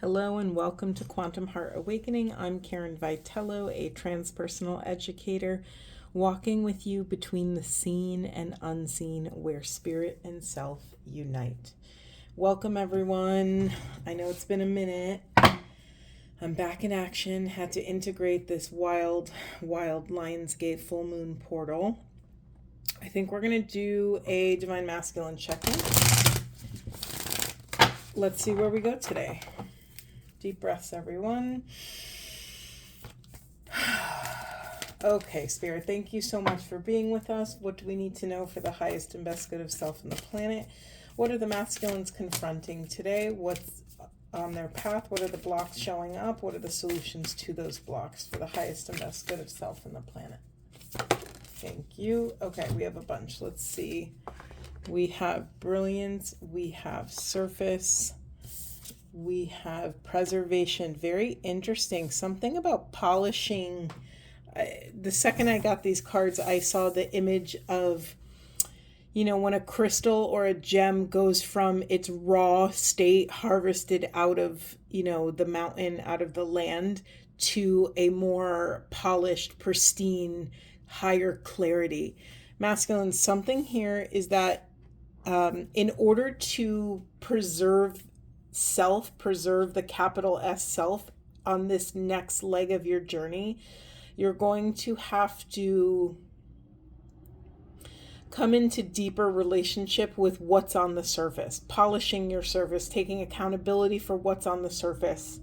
Hello and welcome to Quantum Heart Awakening. I'm Karen Vitello, a transpersonal educator, walking with you between the seen and unseen where spirit and self unite. Welcome everyone. I know it's been a minute. I'm back in action. Had to integrate this wild Lionsgate full moon portal. I think we're going to do a Divine Masculine check-in. Let's see where we go today. Deep breaths, everyone. Okay, Spirit, thank you so much for being with us. What do we need to know for the highest and best good of self and the planet? What are the masculines confronting today? What's on their path? What are the blocks showing up? What are the solutions to those blocks for the highest and best good of self and the planet? Thank you. Okay, we have a bunch. Let's see. We have brilliance. We have surface. We have preservation. Very interesting. Something about polishing. The second I got these cards, I saw the image of, when a crystal or a gem goes from its raw state, harvested out of, the mountain, out of the land, to a more polished, pristine, higher clarity. Masculine, something here is that in order to preserve the capital S self on this next leg of your journey, you're going to have to come into deeper relationship with what's on the surface, polishing your surface, taking accountability for what's on the surface.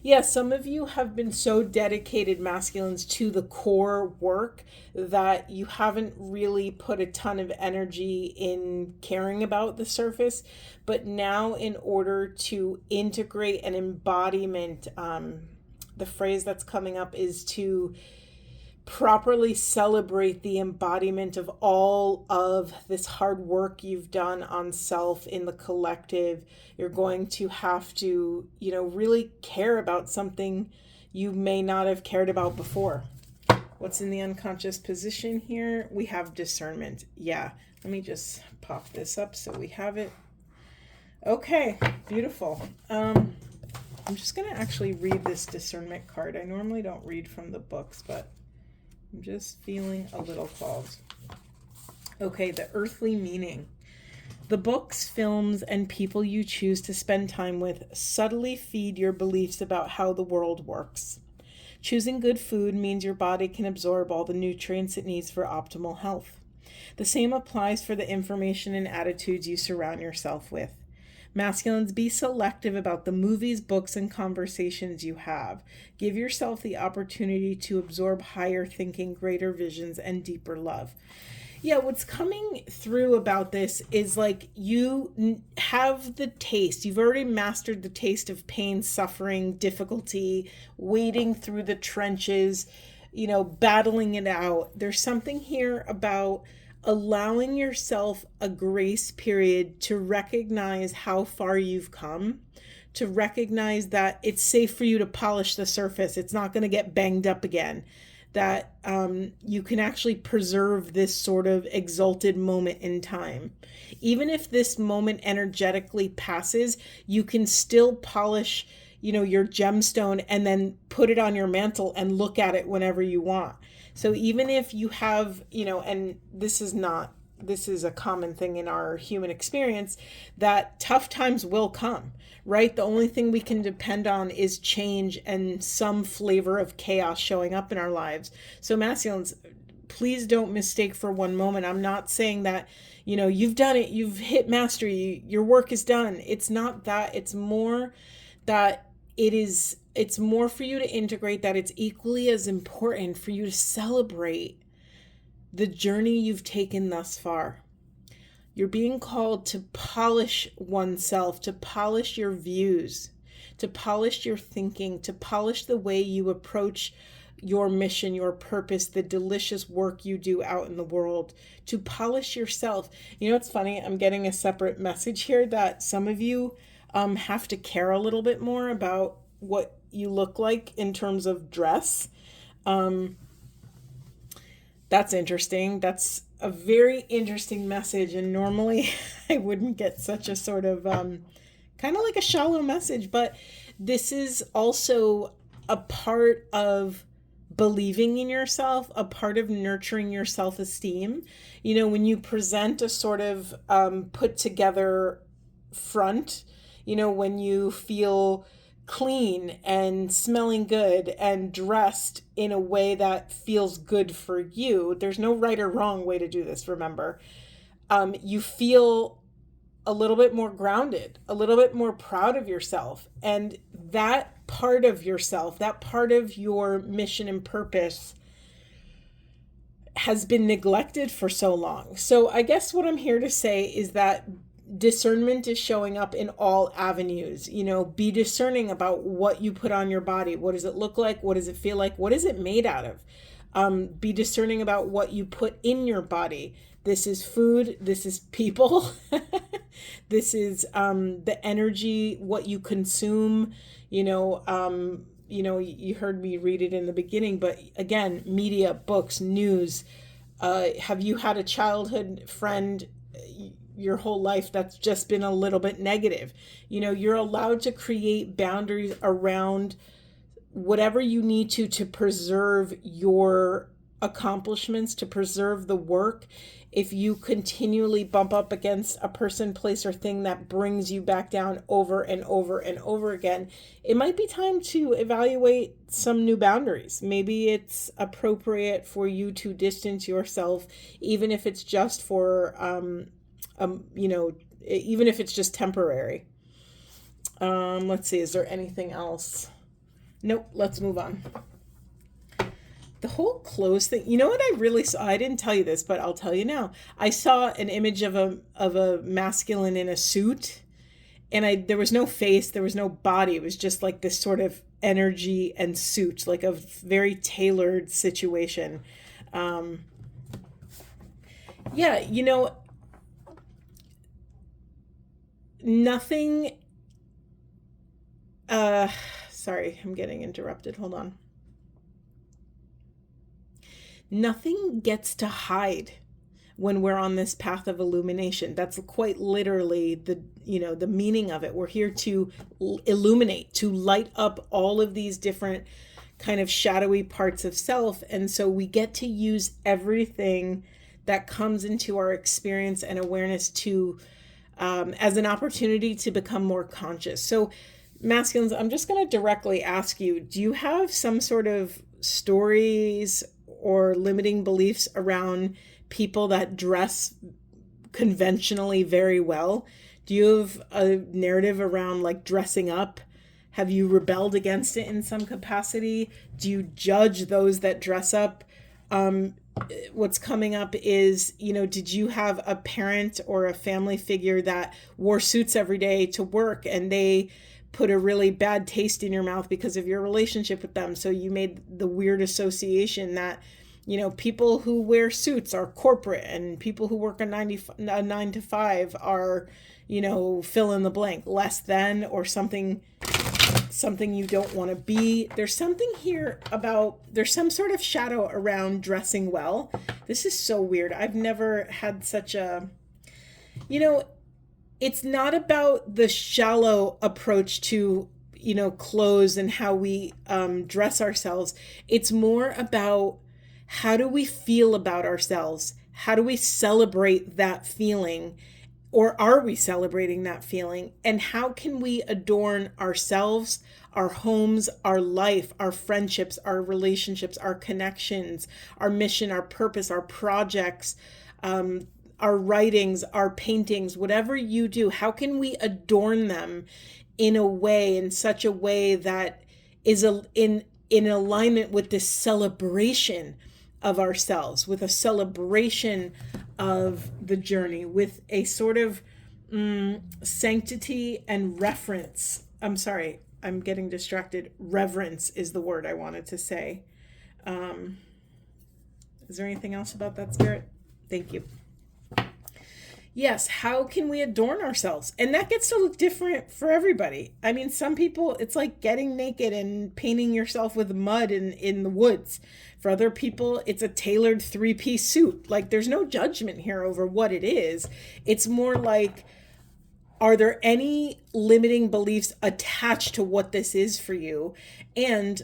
Yeah, some of you have been so dedicated, masculines, to the core work that you haven't really put a ton of energy in caring about the surface. But now, in order to integrate an embodiment, the phrase that's coming up is to properly celebrate the embodiment of all of this hard work you've done on self in the collective. You're going to have to, really care about something you may not have cared about before. What's in the unconscious position here? We have discernment. Yeah, let me just pop this up so we have it. Okay, beautiful. I'm just going to actually read this discernment card. I normally don't read from the books, but I'm just feeling a little called. Okay, the earthly meaning. The books, films, and people you choose to spend time with subtly feed your beliefs about how the world works. Choosing good food means your body can absorb all the nutrients it needs for optimal health. The same applies for the information and attitudes you surround yourself with. Masculines, be selective about the movies, books, and conversations you have. Give yourself the opportunity to absorb higher thinking, greater visions, and deeper love. Yeah, what's coming through about this is like you have the taste. You've already mastered the taste of pain, suffering, difficulty, wading through the trenches, battling it out. There's something here about allowing yourself a grace period to recognize how far you've come, to recognize that it's safe for you to polish the surface. It's not going to get banged up again, that you can actually preserve this sort of exalted moment in time. Even if this moment energetically passes, you can still polish, your gemstone and then put it on your mantle and look at it whenever you want. So even if you have, and this is a common thing in our human experience, that tough times will come, right? The only thing we can depend on is change and some flavor of chaos showing up in our lives. So masculines, please don't mistake for one moment. I'm not saying that, you've done it, you've hit mastery, your work is done. It's not that. It's more that it's more for you to integrate that it's equally as important for you to celebrate the journey you've taken thus far. You're being called to polish oneself, to polish your views, to polish your thinking, to polish the way you approach your mission, your purpose, the delicious work you do out in the world, to polish yourself. It's funny, I'm getting a separate message here that some of you have to care a little bit more about what you look like in terms of dress. That's interesting. That's a very interesting message, and normally I wouldn't get such a sort of kind of like a shallow message, but this is also a part of believing in yourself, a part of nurturing your self-esteem. When you present a sort of put together front, when you feel clean and smelling good and dressed in a way that feels good for you, there's no right or wrong way to do this, remember. You feel a little bit more grounded, a little bit more proud of yourself. And that part of yourself, that part of your mission and purpose has been neglected for so long. So I guess what I'm here to say is that discernment is showing up in all avenues. Be discerning about what you put on your body. What does it look like? What does it feel like? What is it made out of? Be discerning about what you put in your body. This is food. This is people. This is the energy, what you consume. You heard me read it in the beginning, but again, media, books, news. Have you had a childhood friend your whole life that's just been a little bit negative? You're allowed to create boundaries around whatever you need to preserve your accomplishments, to preserve the work. If you continually bump up against a person, place, or thing that brings you back down over and over and over again, it might be time to evaluate some new boundaries. Maybe it's appropriate for you to distance yourself, even if it's just for, even if it's just temporary. Let's see, is there anything else? Nope, let's move on. The whole clothes thing, what I really saw, I didn't tell you this, but I'll tell you now. I saw an image of a masculine in a suit, and there was no face, there was no body. It was just like this sort of energy and suit, like a very tailored situation. Nothing, sorry, I'm getting interrupted. Hold on. Nothing gets to hide when we're on this path of illumination. That's quite literally the meaning of it. We're here to illuminate, to light up all of these different kind of shadowy parts of self. And so we get to use everything that comes into our experience and awareness to as an opportunity to become more conscious. So masculines, I'm just going to directly ask you, do you have some sort of stories or limiting beliefs around people that dress conventionally very well? Do you have a narrative around like dressing up? Have you rebelled against it in some capacity? Do you judge those that dress up? What's coming up is, did you have a parent or a family figure that wore suits every day to work and they put a really bad taste in your mouth because of your relationship with them? So you made the weird association that, people who wear suits are corporate and people who work a 9 to 5 are, fill in the blank, less than, or something you don't want to be. There's something here about, there's some sort of shadow around dressing well. This is so weird. I've never had such a, it's not about the shallow approach to, clothes and how we dress ourselves. It's more about how do we feel about ourselves? How do we celebrate that feeling? Or are we celebrating that feeling? And how can we adorn ourselves, our homes, our life, our friendships, our relationships, our connections, our mission, our purpose, our projects, our writings, our paintings, whatever you do, how can we adorn them in such a way that is in alignment with this celebration of ourselves, with a celebration of the journey, with a sort of sanctity and reverence. I'm sorry, I'm getting distracted. Reverence is the word I wanted to say. Is there anything else about that, Spirit? Thank you. Yes, how can we adorn ourselves? And that gets to look different for everybody. I mean, some people, it's like getting naked and painting yourself with mud in the woods. For other people, it's a tailored three-piece suit. Like, there's no judgment here over what it is. It's more like, are there any limiting beliefs attached to what this is for you? And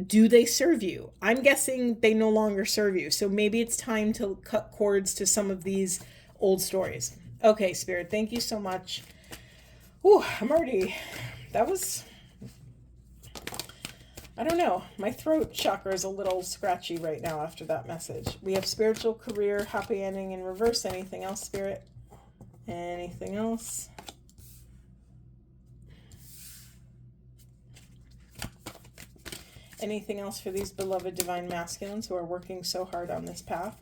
do they serve you? I'm guessing they no longer serve you. So maybe it's time to cut cords to some of these old stories. Okay, Spirit, thank you so much. Ooh, that was, I don't know. My throat chakra is a little scratchy right now after that message. We have spiritual career, happy ending in reverse. Anything else, Spirit? Anything else? Anything else for these beloved divine masculines who are working so hard on this path?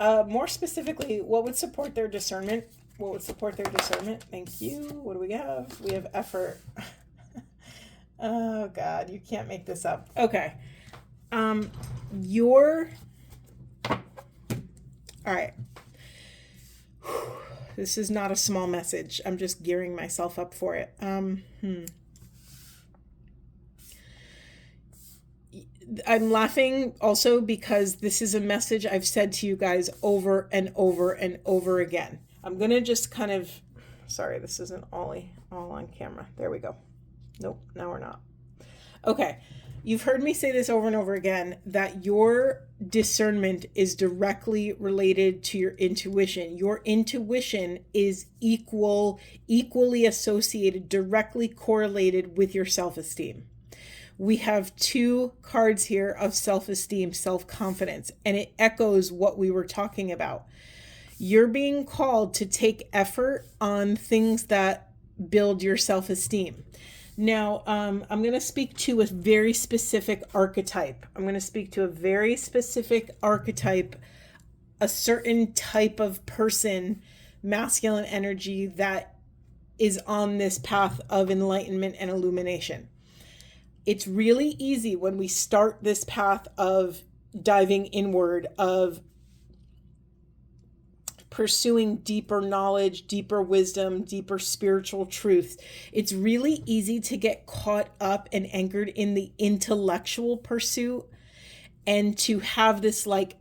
More specifically, what would support their discernment? What would support their discernment? Thank you. What do we have? We have effort. Oh, God, you can't make this up. Okay. All right. This is not a small message. I'm just gearing myself up for it. I'm laughing also because this is a message I've said to you guys over and over and over again. I'm going to just kind of, sorry, this isn't all on camera. There we go. Nope, now we're not. Okay. You've heard me say this over and over again, that your discernment is directly related to your intuition. Your intuition is equally associated, directly correlated with your self-esteem. We have two cards here of self-esteem, self-confidence, and it echoes what we were talking about. You're being called to take effort on things that build your self-esteem. Now, I'm going to speak to a very specific archetype. A certain type of person, masculine energy, that is on this path of enlightenment and illumination. It's really easy when we start this path of diving inward, of pursuing deeper knowledge, deeper wisdom, deeper spiritual truths. It's really easy to get caught up and anchored in the intellectual pursuit and to have this like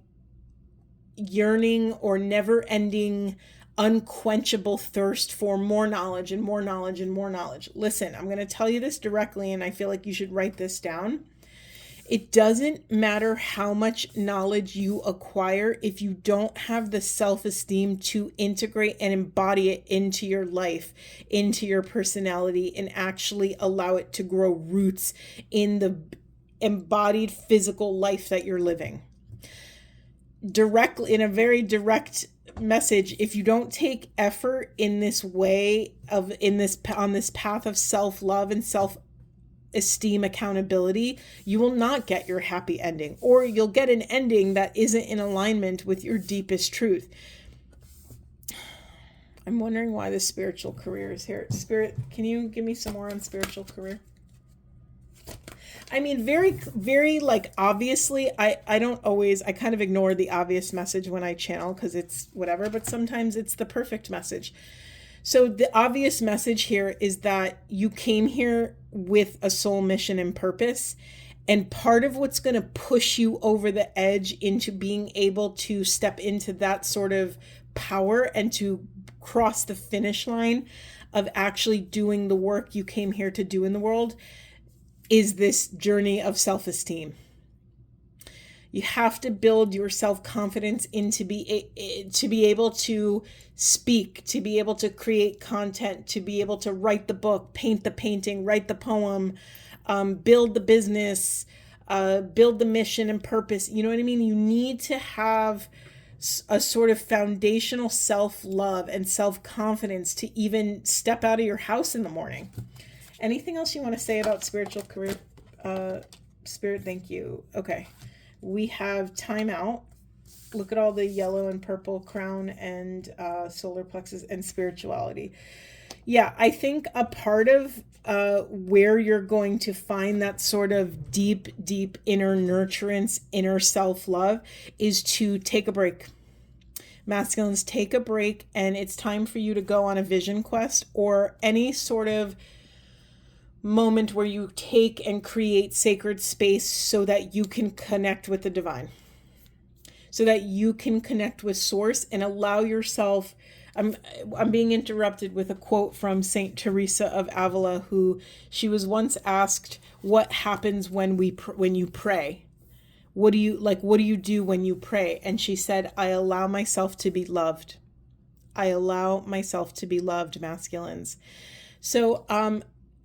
yearning or never-ending unquenchable thirst for more knowledge and more knowledge and more knowledge. Listen, I'm going to tell you this directly, and I feel like you should write this down. It doesn't matter how much knowledge you acquire if you don't have the self-esteem to integrate and embody it into your life, into your personality, and actually allow it to grow roots in the embodied physical life that you're living. Directly, in a very direct message, if you don't take effort in this way on this path of self-love and self-esteem accountability, you will not get your happy ending, or you'll get an ending that isn't in alignment with your deepest truth. I'm wondering why the spiritual career is here. Spirit, can you give me some more on spiritual career? I mean, very, very, like, obviously, I kind of ignore the obvious message when I channel because it's whatever, but sometimes it's the perfect message. So the obvious message here is that you came here with a soul mission and purpose. And part of what's going to push you over the edge into being able to step into that sort of power and to cross the finish line of actually doing the work you came here to do in the world is this journey of self-esteem. You have to build your self-confidence to be able to speak, to be able to create content, to be able to write the book, paint the painting, write the poem, build the business, build the mission and purpose. You know what I mean? You need to have a sort of foundational self-love and self-confidence to even step out of your house in the morning. Anything else you want to say about spiritual career? Spirit, thank you. Okay. We have timeout. Look at all the yellow and purple crown and solar plexus and spirituality. Yeah, I think a part of where you're going to find that sort of deep, deep inner nurturance, inner self-love is to take a break. masculines, take a break, and it's time for you to go on a vision quest or any sort of moment where you take and create sacred space so that you can connect with the divine, so that you can connect with source and allow yourself. I'm being interrupted with a quote from Saint Teresa of Avila, who she was once asked, what happens when you pray? What do you do when you pray? And she said, I allow myself to be loved. I allow myself to be loved, masculines. So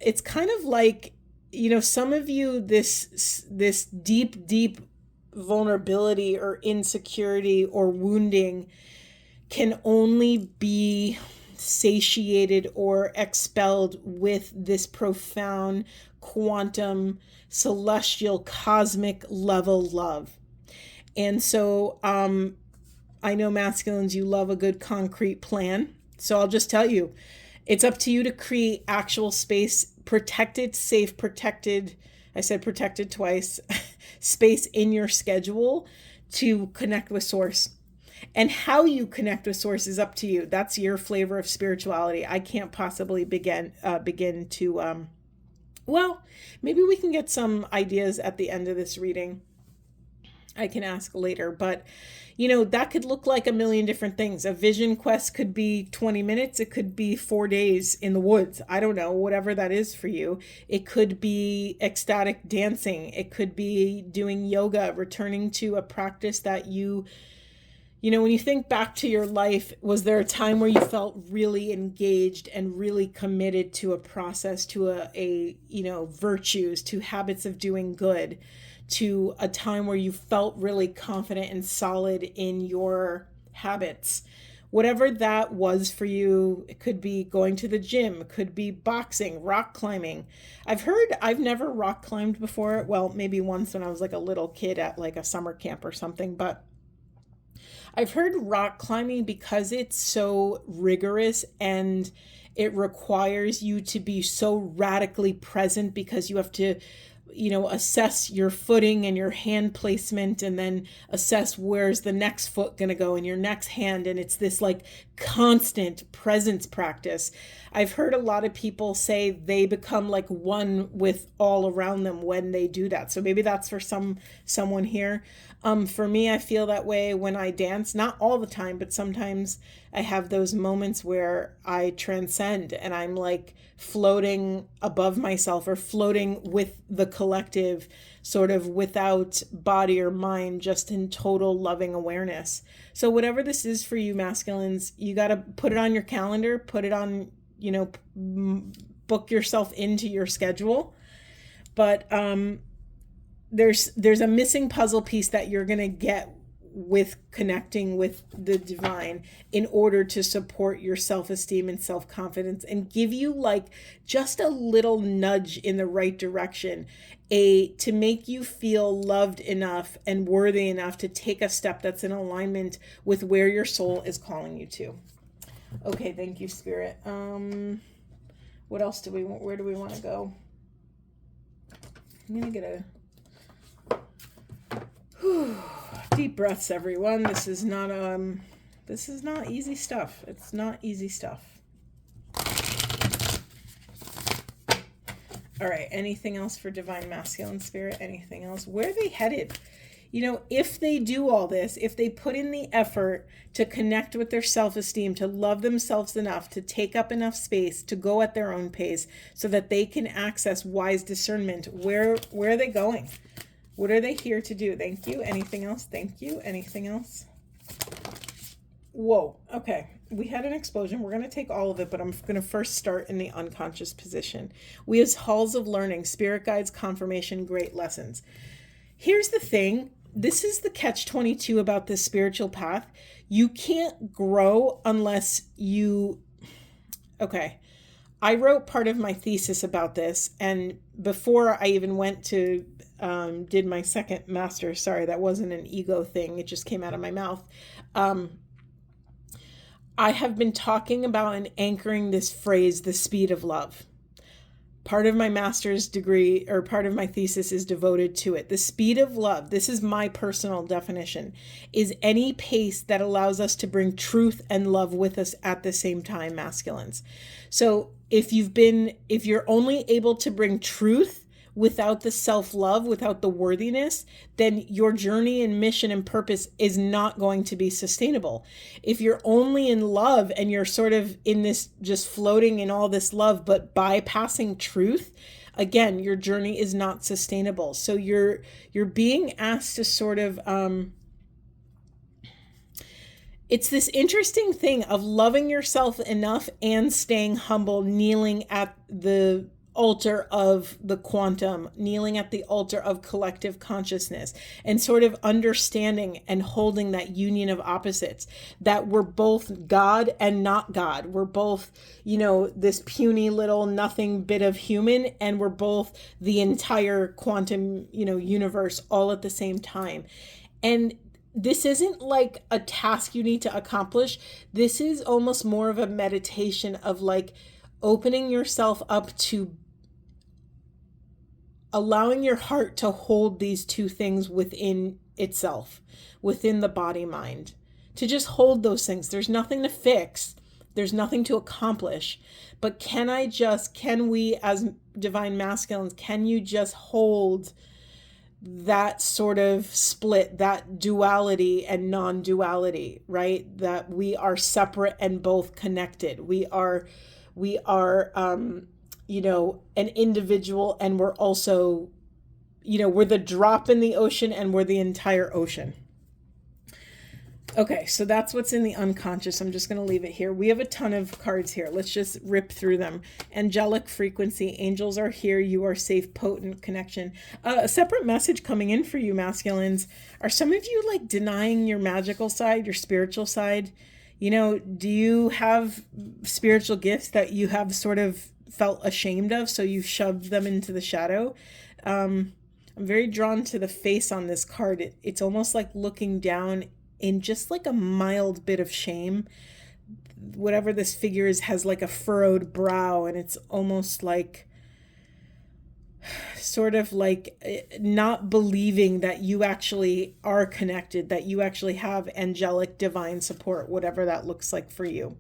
it's kind of like, some of you, this deep vulnerability or insecurity or wounding can only be satiated or expelled with this profound quantum celestial cosmic level love. And so I know masculines, you love a good concrete plan. So I'll just tell you, it's up to you to create actual space, protected, safe, protected. I said protected twice, space in your schedule to connect with source. And how you connect with source is up to you. That's your flavor of spirituality. I can't possibly begin to, well, maybe we can get some ideas at the end of this reading. I can ask later, but that could look like a million different things. A vision quest could be 20 minutes. It could be 4 days in the woods. I don't know, whatever that is for you. It could be ecstatic dancing. It could be doing yoga, returning to a practice that when you think back to your life, was there a time where you felt really engaged and really committed to a process, to a virtues, to habits of doing good, to a time where you felt really confident and solid in your habits? Whatever that was for you, it could be going to the gym, it could be boxing, rock climbing. I've never rock climbed before. Well, maybe once when I was like a little kid at like a summer camp or something, but I've heard rock climbing, because it's so rigorous and it requires you to be so radically present, because you have to, assess your footing and your hand placement, and then assess where's the next foot going to go in your next hand. And it's this like constant presence practice. I've heard a lot of people say they become like one with all around them when they do that. So maybe that's for someone here. For me, I feel that way when I dance, not all the time, but sometimes I have those moments where I transcend and I'm like floating above myself or floating with the collective, sort of without body or mind, just in total loving awareness. So whatever this is for you, masculines, you got to put it on your calendar, put it on, book yourself into your schedule. But there's a missing puzzle piece that you're going to get with connecting with the divine in order to support your self-esteem and self-confidence and give you like just a little nudge in the right direction, to make you feel loved enough and worthy enough to take a step that's in alignment with where your soul is calling you to. Okay, thank you, Spirit. What else where do we want to go? I'm going to get deep breaths, everyone. This is not easy stuff. It's not easy stuff. All right, anything else for divine masculine spirit? Anything else? Where are they headed? If they do all this, if they put in the effort to connect with their self-esteem, to love themselves enough, to take up enough space, to go at their own pace so that they can access wise discernment, where are they going? What are they here to do? Thank you. Anything else? Thank you. Anything else? Whoa. Okay. We had an explosion. We're going to take all of it, but I'm going to first start in the unconscious position. We as halls of learning, spirit guides, confirmation, great lessons. Here's the thing. This is the catch-22 about this spiritual path. You can't grow unless you... Okay. I wrote part of my thesis about this, and before I even went to did my second master, sorry, that wasn't an ego thing, it just came out of my mouth. I have been talking about and anchoring this phrase, the speed of love. Part of my master's degree, or part of my thesis, is devoted to it. The speed of love, this is my personal definition, is any pace that allows us to bring truth and love with us at the same time, masculines. So if you're only able to bring truth without the self-love, without the worthiness, then your journey and mission and purpose is not going to be sustainable. If you're only in love and you're sort of in this, just floating in all this love, but bypassing truth, again, your journey is not sustainable. So you're being asked to sort of, it's this interesting thing of loving yourself enough and staying humble, kneeling at the altar of the quantum, kneeling at the altar of collective consciousness, and sort of understanding and holding that union of opposites, that we're both God and not God. We're both, this puny little nothing bit of human, and we're both the entire quantum, universe all at the same time. And this isn't like a task you need to accomplish. This is almost more of a meditation of like opening yourself up to allowing your heart to hold these two things within itself, within the body mind, to just hold those things. There's nothing to fix. There's nothing to accomplish. But can we as divine masculines, can you just hold that sort of split, that duality and non-duality, right? That we are separate and both connected. We are an individual, and we're also, we're the drop in the ocean and we're the entire ocean. Okay, so that's what's in the unconscious. I'm just going to leave it here. We have a ton of cards here. Let's just rip through them. Angelic frequency. Angels are here. You are safe. Potent connection. A separate message coming in for you, masculines. Are some of you like denying your magical side, your spiritual side? Do you have spiritual gifts that you have sort of felt ashamed of, so you've shoved them into the shadow? I'm very drawn to the face on this card. It's almost like looking down in just like a mild bit of shame. Whatever this figure is has like a furrowed brow, and it's almost like sort of like not believing that you actually are connected, that you actually have angelic divine support, whatever that looks like for you.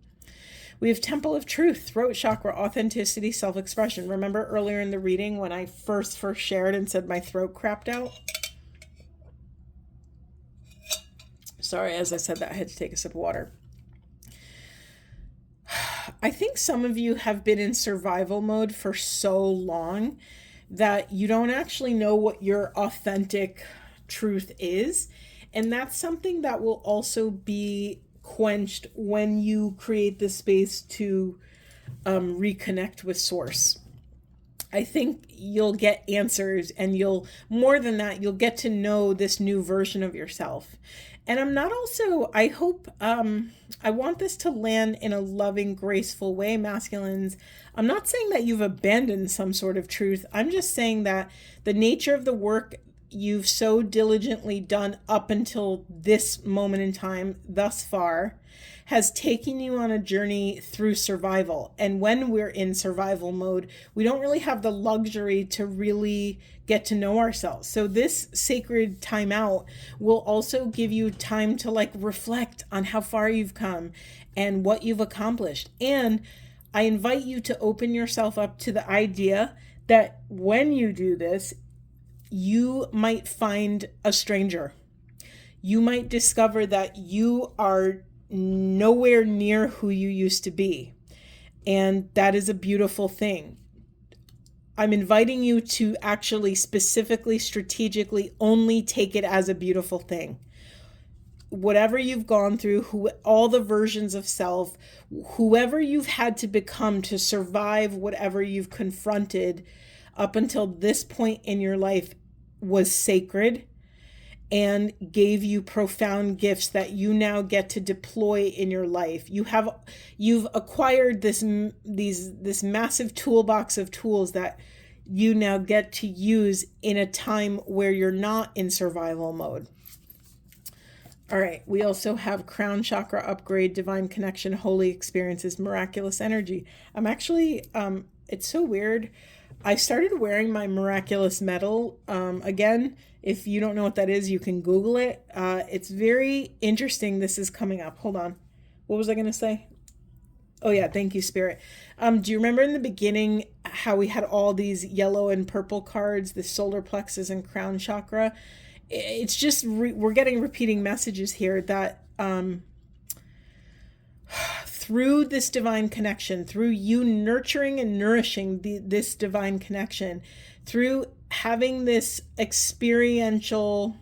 We have Temple of Truth, throat chakra, authenticity, self-expression. Remember earlier in the reading when I first shared and said my throat crapped out? Sorry, as I said that, I had to take a sip of water. I think some of you have been in survival mode for so long that you don't actually know what your authentic truth is. And that's something that will also be quenched when you create the space to reconnect with source. I think you'll get answers, and more than that, you'll get to know this new version of yourself. And I hope, I want this to land in a loving, graceful way, masculines. I'm not saying that you've abandoned some sort of truth. I'm just saying that the nature of the work you've so diligently done up until this moment in time, thus far, has taken you on a journey through survival. And when we're in survival mode, we don't really have the luxury to really get to know ourselves. So this sacred time out will also give you time to like reflect on how far you've come and what you've accomplished. And I invite you to open yourself up to the idea that when you do this, you might find a stranger. You might discover that you are nowhere near who you used to be. And that is a beautiful thing. I'm inviting you to actually specifically, strategically only take it as a beautiful thing. Whatever you've gone through, all the versions of self, whoever you've had to become to survive whatever you've confronted up until this point in your life was sacred and gave you profound gifts that you now get to deploy in your life. You've acquired this massive toolbox of tools that you now get to use in a time where you're not in survival mode. All right, we also have crown chakra upgrade, divine connection, holy experiences, miraculous energy. I'm actually, it's so weird. I started wearing my miraculous medal again. If you don't know what that is, you can Google it. It's very interesting. This is coming up. Hold on. What was I going to say? Oh yeah, thank you, Spirit. Do you remember in the beginning how we had all these yellow and purple cards, the solar plexus and crown chakra? It's just we're getting repeating messages here that through this divine connection, through you nurturing and nourishing this divine connection, through having this experiential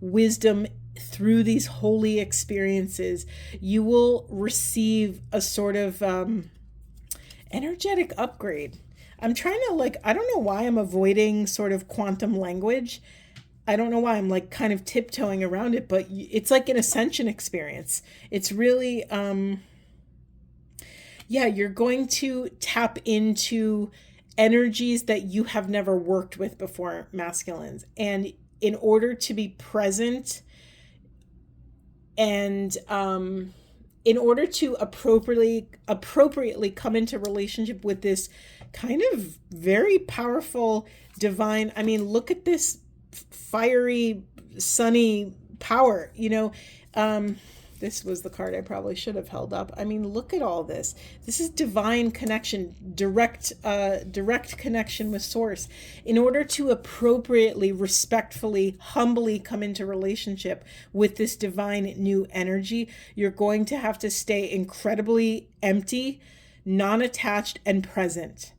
wisdom through these holy experiences, you will receive a sort of energetic upgrade. I'm trying to I don't know why I'm avoiding sort of quantum language. I don't know why I'm kind of tiptoeing around it, but it's like an ascension experience. It's really, you're going to tap into energies that you have never worked with before, masculines. And in order to be present and in order to appropriately come into relationship with this kind of very powerful divine, I mean, look at this fiery, sunny power, this was the card I probably should have held up. I mean, look at all this. This is divine connection, direct connection with source. In order to appropriately, respectfully, humbly come into relationship with this divine new energy, you're going to have to stay incredibly empty, non-attached, and present.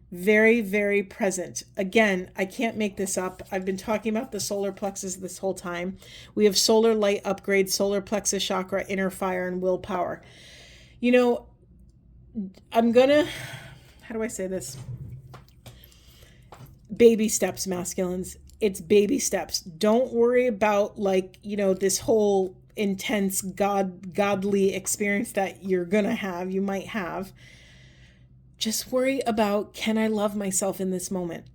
Very, very present. Again, I can't make this up. I've been talking about the solar plexus this whole time. We have solar light upgrade, solar plexus chakra, inner fire, and willpower. I'm gonna, how do I say this? Baby steps, masculines. It's baby steps. Don't worry about this whole intense godly experience that you might have. Just worry about, can I love myself in this moment?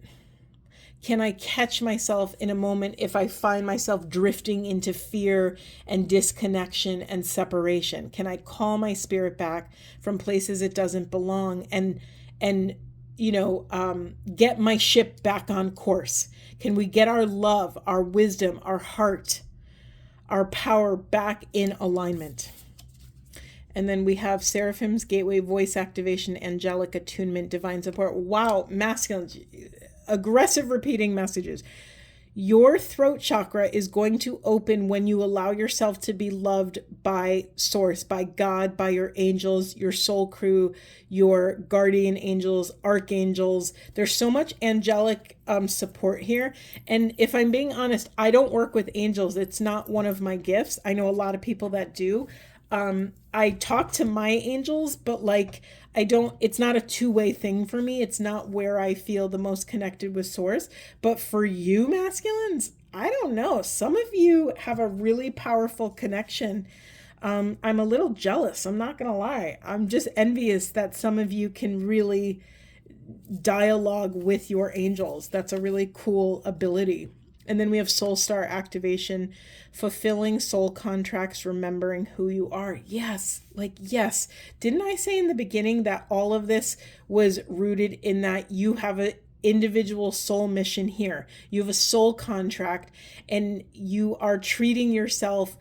Can I catch myself in a moment if I find myself drifting into fear and disconnection and separation? Can I call my spirit back from places it doesn't belong and get my ship back on course? Can we get our love, our wisdom, our heart, our power back in alignment? And then we have Seraphim's Gateway, Voice Activation, Angelic Attunement, Divine Support. Wow, masculines, aggressive repeating messages. Your throat chakra is going to open when you allow yourself to be loved by Source, by God, by your angels, your soul crew, your guardian angels, archangels. There's so much angelic support here. And if I'm being honest, I don't work with angels. It's not one of my gifts. I know a lot of people that do. I talk to my angels, but it's not a two-way thing for me. It's not where I feel the most connected with source. But for you masculines, I don't know. Some of you have a really powerful connection. I'm a little jealous. I'm not going to lie. I'm just envious that some of you can really dialogue with your angels. That's a really cool ability. And then we have Soul Star Activation, fulfilling soul contracts, remembering who you are. Yes. Didn't I say in the beginning that all of this was rooted in that you have an individual soul mission here? You have a soul contract and you are treating yourself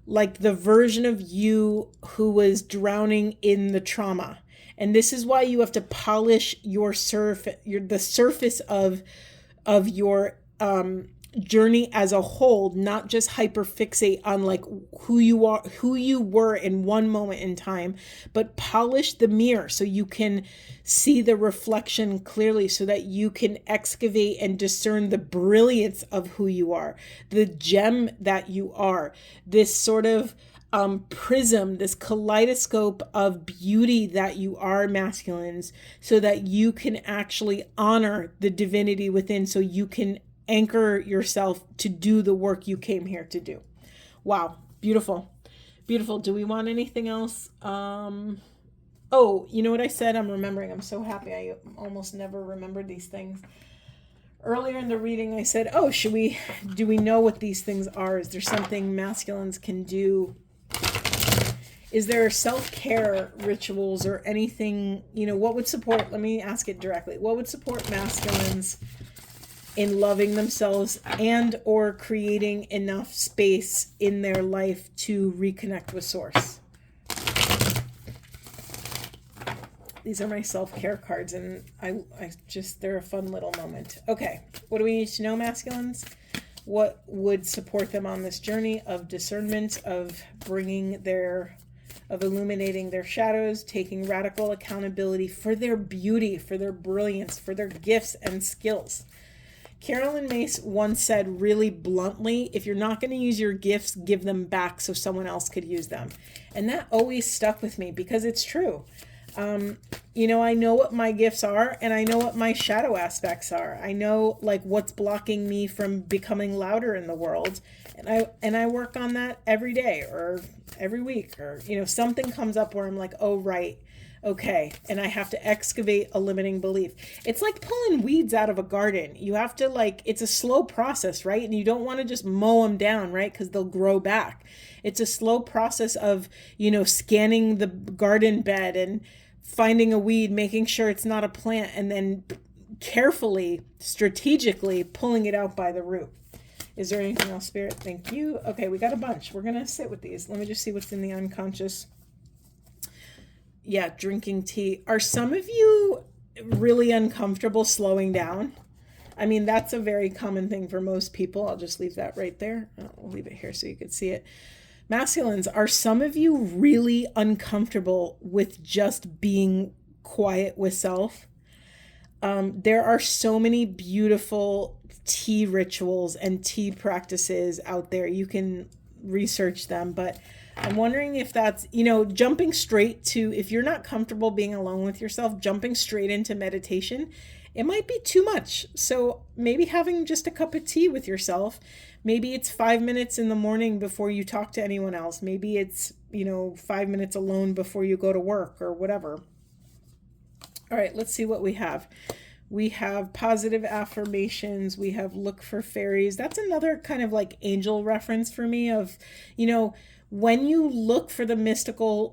like the version of you who was drowning in the trauma. And this is why you have to polish the surface of your journey as a whole, not just hyperfixate on who you were in one moment in time, but polish the mirror so you can see the reflection clearly, so that you can excavate and discern the brilliance of who you are, the gem that you are, this sort of prism, this kaleidoscope of beauty that you are, masculines, so that you can actually honor the divinity within, so you can anchor yourself to do the work you came here to do. Wow. Beautiful. Beautiful. Do we want anything else? Oh, you know what I said? I'm remembering. I'm so happy. I almost never remember these things. Earlier in the reading, I said, do we know what these things are? Is there something masculines can do Is there self-care rituals or anything, what would support, let me ask it directly, what would support masculines in loving themselves and or creating enough space in their life to reconnect with source? These are my self-care cards, and I just, they're a fun little moment. Okay, what do we need to know, masculines? What would support them on this journey of discernment, of illuminating their shadows, taking radical accountability for their beauty, for their brilliance, for their gifts and skills? Carolyn Mace once said really bluntly, if you're not going to use your gifts, give them back so someone else could use them. And that always stuck with me because it's true. I know what my gifts are, and I know what my shadow aspects are. I know like what's blocking me from becoming louder in the world. And I work on that every day or every week, or, something comes up where I'm like, oh, right. Okay. And I have to excavate a limiting belief. It's like pulling weeds out of a garden. You have to it's a slow process, right? And you don't want to just mow them down, right? Because they'll grow back. It's a slow process of, scanning the garden bed and finding a weed, making sure it's not a plant, and then carefully, strategically pulling it out by the root. Is there anything else, Spirit? Thank you. Okay, we got a bunch. We're going to sit with these. Let me just see what's in the unconscious. Yeah, drinking tea. Are some of you really uncomfortable slowing down? I mean, that's a very common thing for most people. I'll just leave that right there. I'll leave it here so you can see it. Masculines, are some of you really uncomfortable with just being quiet with self? There are so many beautiful tea rituals and tea practices out there. You can research them, but I'm wondering if that's, jumping straight to, if you're not comfortable being alone with yourself, jumping straight into meditation, it might be too much. So maybe having just a cup of tea with yourself, maybe it's 5 minutes in the morning before you talk to anyone else. Maybe it's, 5 minutes alone before you go to work or whatever. All right, let's see what we have. We have positive affirmations. We have look for fairies. That's another kind of like angel reference for me of, when you look for mystical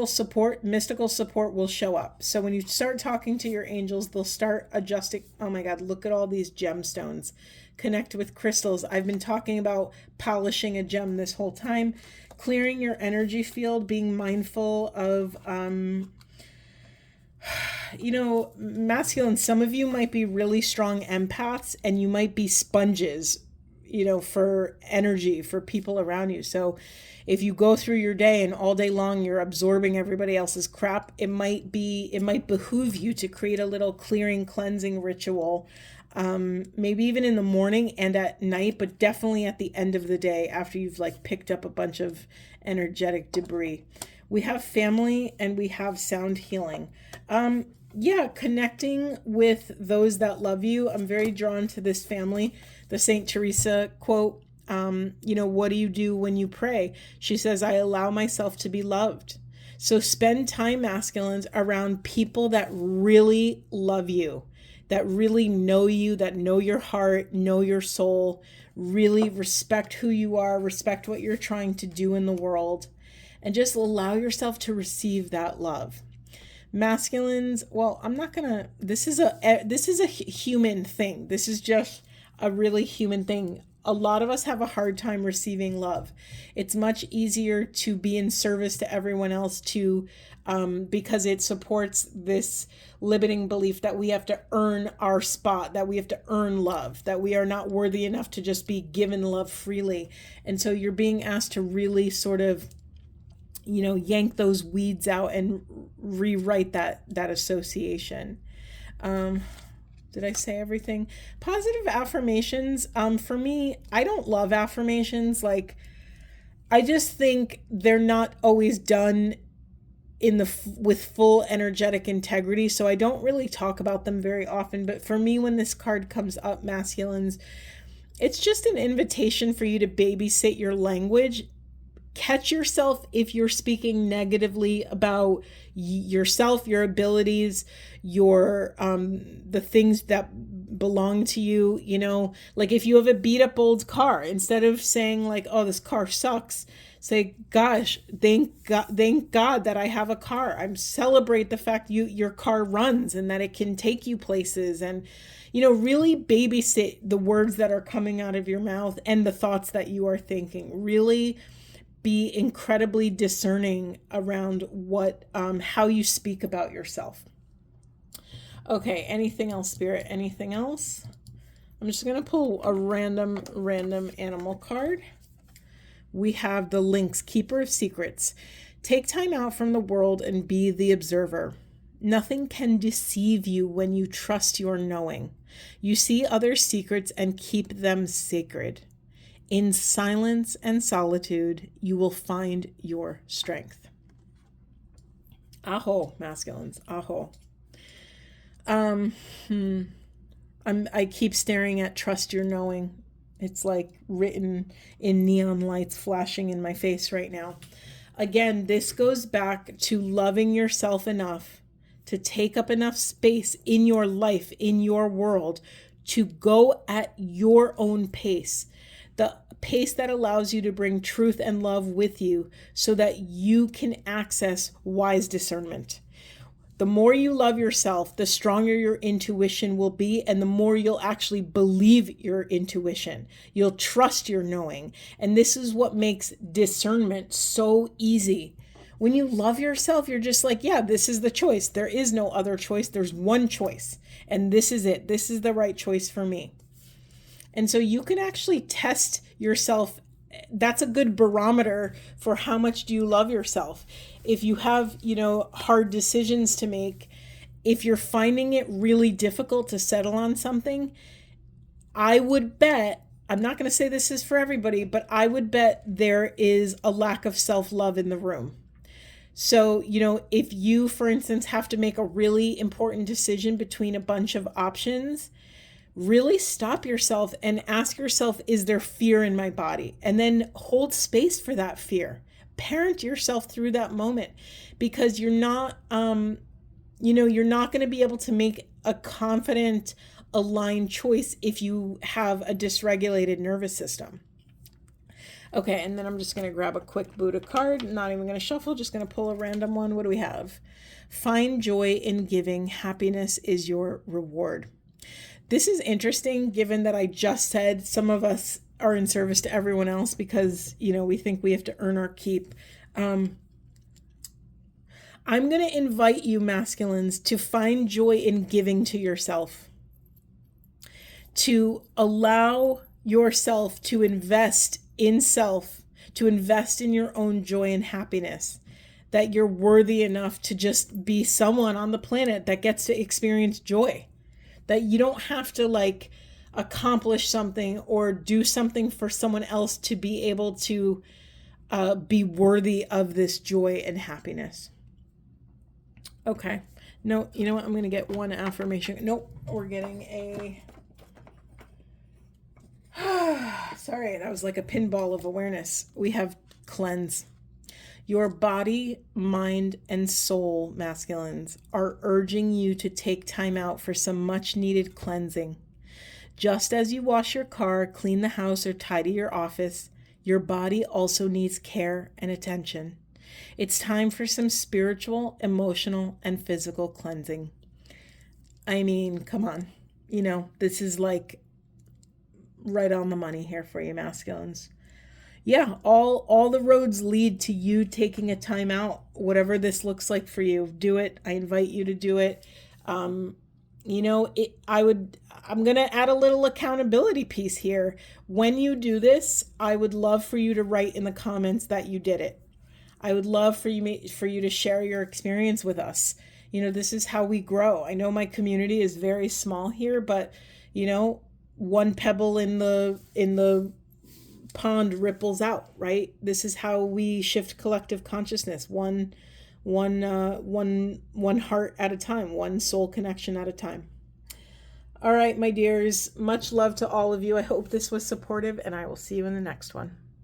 support will show up. So when you start talking to your angels, they'll start adjusting. Oh my God, look at all these gemstones. Connect with crystals. I've been talking about polishing a gem this whole time. Clearing your energy field, being mindful of, masculine, some of you might be really strong empaths and you might be sponges, for energy, for people around you. So if you go through your day and all day long you're absorbing everybody else's crap, it might behoove you to create a little clearing, cleansing ritual, maybe even in the morning and at night, but definitely at the end of the day after you've picked up a bunch of energetic debris. We have family and we have sound healing. Connecting with those that love you. I'm very drawn to this family. The Saint Teresa quote, what do you do when you pray? She says, I allow myself to be loved. So spend time, masculines, around people that really love you, that really know you, that know your heart, know your soul, really respect who you are, respect what you're trying to do in the world, and just allow yourself to receive that love. Masculines, well, this is a human thing. This is just a really human thing. A lot of us have a hard time receiving love. It's much easier to be in service to everyone else because it supports this limiting belief that we have to earn our spot, that we have to earn love, that we are not worthy enough to just be given love freely. And so you're being asked to really sort of yank those weeds out and rewrite that association. Did I say everything? Positive affirmations. For me, I don't love affirmations. I just think they're not always done with full energetic integrity. So I don't really talk about them very often. But for me, when this card comes up, masculines, it's just an invitation for you to babysit your language. Catch yourself if you're speaking negatively about yourself, your abilities, your the things that belong to you. If you have a beat up old car, instead of saying oh, this car sucks, Say, gosh, thank God that I have a car. I'm celebrate the fact your car runs and that it can take you places. And, really babysit the words that are coming out of your mouth and the thoughts that you are thinking. Really be incredibly discerning around how you speak about yourself. Okay, anything else, Spirit? Anything else? I'm just going to pull a random animal card. We have the Lynx, Keeper of Secrets. Take time out from the world and be the observer. Nothing can deceive you when you trust your knowing. You see others' secrets and keep them sacred. In silence and solitude, you will find your strength. Aho, masculines. Aho. I keep staring at trust your knowing. It's like written in neon lights flashing in my face right now. Again, this goes back to loving yourself enough to take up enough space in your life, in your world, to go at your own pace. The pace that allows you to bring truth and love with you so that you can access wise discernment. The more you love yourself, the stronger your intuition will be, and the more you'll actually believe your intuition. You'll trust your knowing. And this is what makes discernment so easy. When you love yourself, you're just like, yeah, this is the choice. There is no other choice. There's one choice. And this is it. This is the right choice for me. And so you can actually test yourself. That's a good barometer for how much do you love yourself. If you have, hard decisions to make, if you're finding it really difficult to settle on something, I would bet, I'm not going to say this is for everybody, but I would bet there is a lack of self-love in the room. So, if you, for instance, have to make a really important decision between a bunch of options, really stop yourself and ask yourself, is there fear in my body? And then hold space for that fear. Parent yourself through that moment, because you're not, you're not going to be able to make a confident, aligned choice if you have a dysregulated nervous system. Okay, and then I'm just going to grab a quick Buddha card. Not even going to shuffle, just going to pull a random one. What do we have? Find joy in giving. Happiness is your reward. This is interesting, given that I just said some of us are in service to everyone else because, we think we have to earn our keep. I'm going to invite you, masculines, to find joy in giving to yourself, to allow yourself to invest in self, to invest in your own joy and happiness, that you're worthy enough to just be someone on the planet that gets to experience joy, that you don't have to accomplish something or do something for someone else to be able to be worthy of this joy and happiness. Okay. No, you know what? I'm going to get one affirmation. Nope. We're getting a... Sorry, that was like a pinball of awareness. We have cleanse. Your body, mind, and soul, masculines, are urging you to take time out for some much needed cleansing. Just as you wash your car, clean the house, or tidy your office, your body also needs care and attention. It's time for some spiritual, emotional, and physical cleansing. I mean, come on. This is right on the money here for you, masculines. Yeah, all the roads lead to you taking a time out. Whatever this looks like for you, do it. I invite you to do it. I'm going to add a little accountability piece here. When you do this, I would love for you to write in the comments that you did it. I would love for you to share your experience with us. This is how we grow. I know my community is very small here, but one pebble in the pond ripples out, right? This is how we shift collective consciousness, one heart at a time, one soul connection at a time. All right, my dears, much love to all of you. I hope this was supportive, and I will see you in the next one.